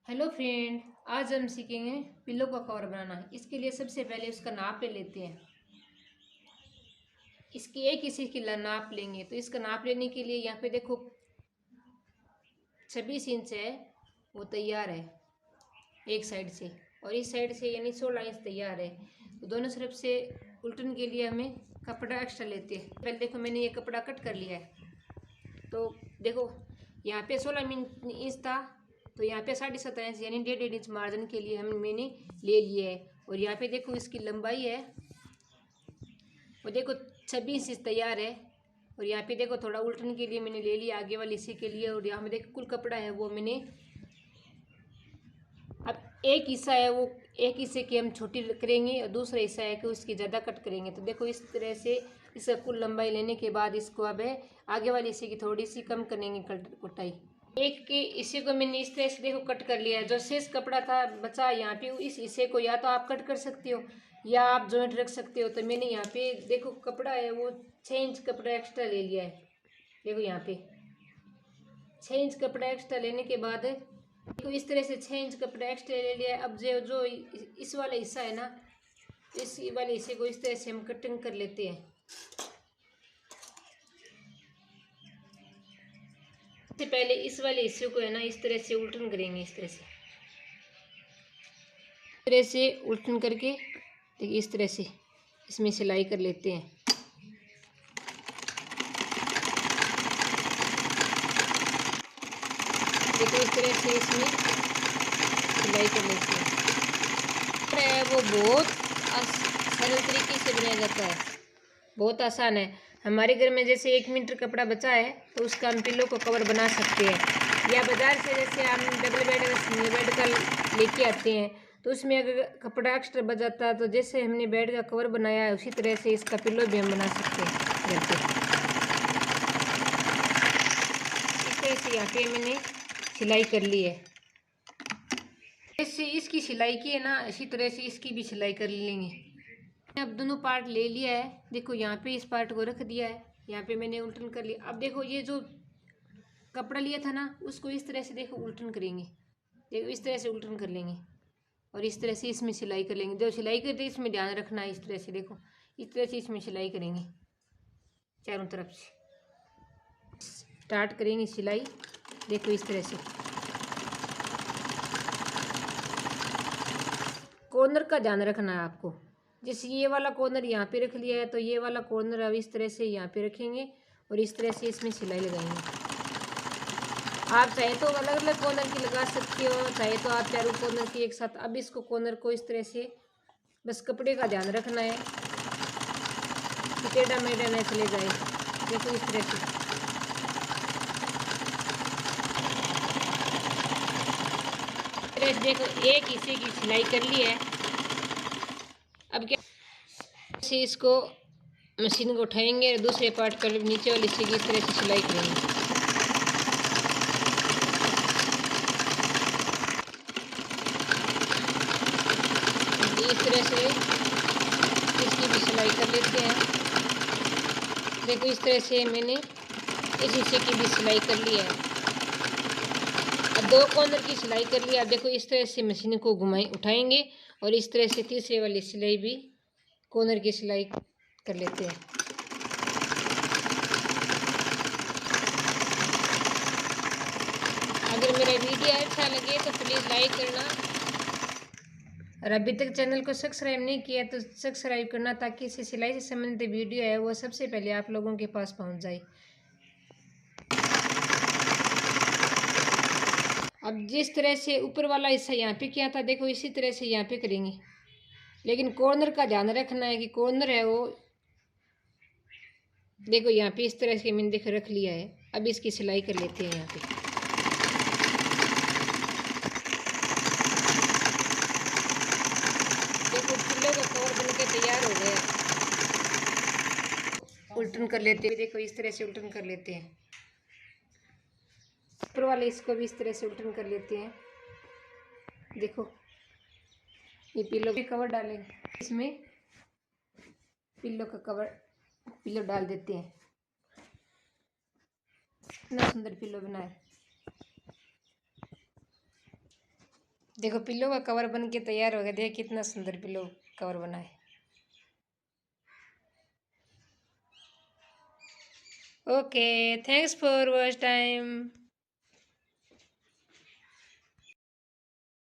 Hello friend, आज हम सीखेंगे पिल्लो का कवर बनाना। इसके लिए सबसे पहले उसका नाप ले लेते हैं। इसकी एक हिस्से की नाप लेंगे। तो इसका नाप लेने के लिए यहाँ पे देखो 26 इंच है, वो तैयार है एक साइड से, और इस साइड से यानी 16 इंच तैयार है। तो दोनों तरफ से उल्टन के लिए हमें कपड़ा एक्स्ट्रा लेते हैं। पहले देखो मैंने ये कपड़ा कट कर लिया है। तो देखो यहाँ पे 16 इंच था, तो यहाँ पे 7.5 इंच यानी 1.5 इंच मार्जिन के लिए मैंने ले लिया है। और यहाँ पे देखो इसकी लंबाई है, और देखो 26 इंच तैयार है। और यहाँ पे देखो थोड़ा उल्टन के लिए मैंने ले लिया आगे वाले हिस्से के लिए। और यहाँ पे देखो कुल कपड़ा है वो मैंने, अब एक हिस्सा है वो एक हिस्से की हम छोटी करेंगे और दूसरा हिस्सा है कि उसकी ज़्यादा कट करेंगे। तो देखो इस तरह से इसका कुल लंबाई लेने के बाद इसको अब है आगे वाले हिस्से की थोड़ी सी कम करेंगे कटाई। एक के हिस्से को मैंने इस तरह से देखो कट कर लिया है। जो शेष कपड़ा था बचा यहाँ पे, इस हिस्से को या तो आप कट कर सकते हो या आप जॉइंट रख सकते हो। तो मैंने यहाँ पे देखो कपड़ा है वो 6 इंच कपड़ा एक्स्ट्रा ले लिया है। देखो यहाँ पे 6 इंच कपड़ा एक्स्ट्रा लेने के बाद देखो इस तरह से 6 इंच कपड़ा एक्स्ट्रा ले लिया है। अब जो जो इस वाला हिस्सा है ना, इस वाले हिस्से को इस तरह से हम कटिंग कर लेते हैं। सबसे पहले इस वाले हिस्से को है ना इस तरह से उल्टन करेंगे। इस तरह से उल्टन करके देखिए इस तरह से इसमें सिलाई कर लेते हैं। देखो इस तरह से इसमें सिलाई कर लेते हैं। वो बहुत सरल तरीके से बनाया जाता है, बहुत आसान है। हमारे घर में जैसे 1 मीटर कपड़ा बचा है तो उसका हम पिल्लो को कवर बना सकते हैं। या बाज़ार से जैसे हम डबल बेड सिंगल बेड का लेके आते हैं, तो उसमें अगर कपड़ा एक्स्ट्रा बच जाता है तो जैसे हमने बेड का कवर बनाया है उसी तरह से इसका पिल्लो भी हम बना सकते हैं घर पे। इस तरह से यहाँ पे मैंने सिलाई कर ली है। जैसे इसकी सिलाई की है ना, इसी तरह से इसकी भी सिलाई कर लेंगे। अब दोनों पार्ट ले लिया है। देखो यहाँ पे इस पार्ट को रख दिया है, यहाँ पे मैंने उल्टन कर लिया। अब देखो ये जो कपड़ा लिया था ना उसको इस तरह से देखो उल्टन करेंगे। देखो इस तरह से उल्टन कर लेंगे और इस तरह से इसमें सिलाई कर लेंगे। जो सिलाई करते हैं इसमें ध्यान रखना है। इस तरह से देखो इस तरह से इसमें सिलाई करेंगे चारों तरफ से। स्टार्ट करेंगे सिलाई, देखो इस तरह से। कॉर्नर का ध्यान रखना है आपको। जैसे ये वाला कॉर्नर यहाँ पे रख लिया है तो ये वाला कॉर्नर अब इस तरह से यहाँ पे रखेंगे और इस तरह से इसमें सिलाई लगाएंगे। आप चाहे तो अलग अलग कॉर्नर की लगा सकते हो, चाहे तो आप चारों कॉर्नर की एक साथ। अब इसको कॉर्नर को इस तरह से बस कपड़े का ध्यान रखना है कि टेढ़ा मेढ़ा न चले जाए। देखो इस तरह से देखो एक हिस्से की सिलाई कर ली है। अब क्या से इसको मशीन को उठाएंगे और दूसरे पार्ट कर नीचे वाले हिस्से की इस तरह से सिलाई करेंगे। इस तरह से इसकी भी सिलाई कर लेते हैं। देखो इस तरह से मैंने इस हिस्से की भी सिलाई कर ली है। अब 2 कॉर्नर की सिलाई कर लिया। अब देखो इस तरह से मशीन को उठाएंगे और इस तरह से तीसरे वाली सिलाई भी कॉर्नर की सिलाई कर लेते हैं। अगर मेरा वीडियो अच्छा लगे तो प्लीज़ लाइक करना, और अभी तक चैनल को सब्सक्राइब नहीं किया तो सब्सक्राइब करना, ताकि इसे सिलाई से संबंधित वीडियो है वो सबसे पहले आप लोगों के पास पहुंच जाए। अब जिस तरह से ऊपर वाला हिस्सा यहाँ पे किया था, देखो इसी तरह से यहाँ पे करेंगे। लेकिन कॉर्नर का ध्यान रखना है कि कॉर्नर है वो देखो यहाँ पे इस तरह से मैंने देख रख लिया है। अब इसकी सिलाई कर लेते हैं यहाँ पे। देखो पिल्लो का कवर बनके तैयार हो गया। उल्टन कर लेते हैं। देखो इस तरह से उल्टन कर लेते हैं। ऊपर वाले इसको भी इस तरह से उल्टन कर लेते हैं। देखो ये पिल्लो के कवर डालेंगे, इसमें पिल्लो का कवर पिल्लो डाल देते हैं। इतना सुंदर पिल्लो बनाए। देखो पिल्लो का कवर बन के तैयार हो गया। देख कितना सुंदर पिल्लो कवर बना है। Okay, thanks for watch time.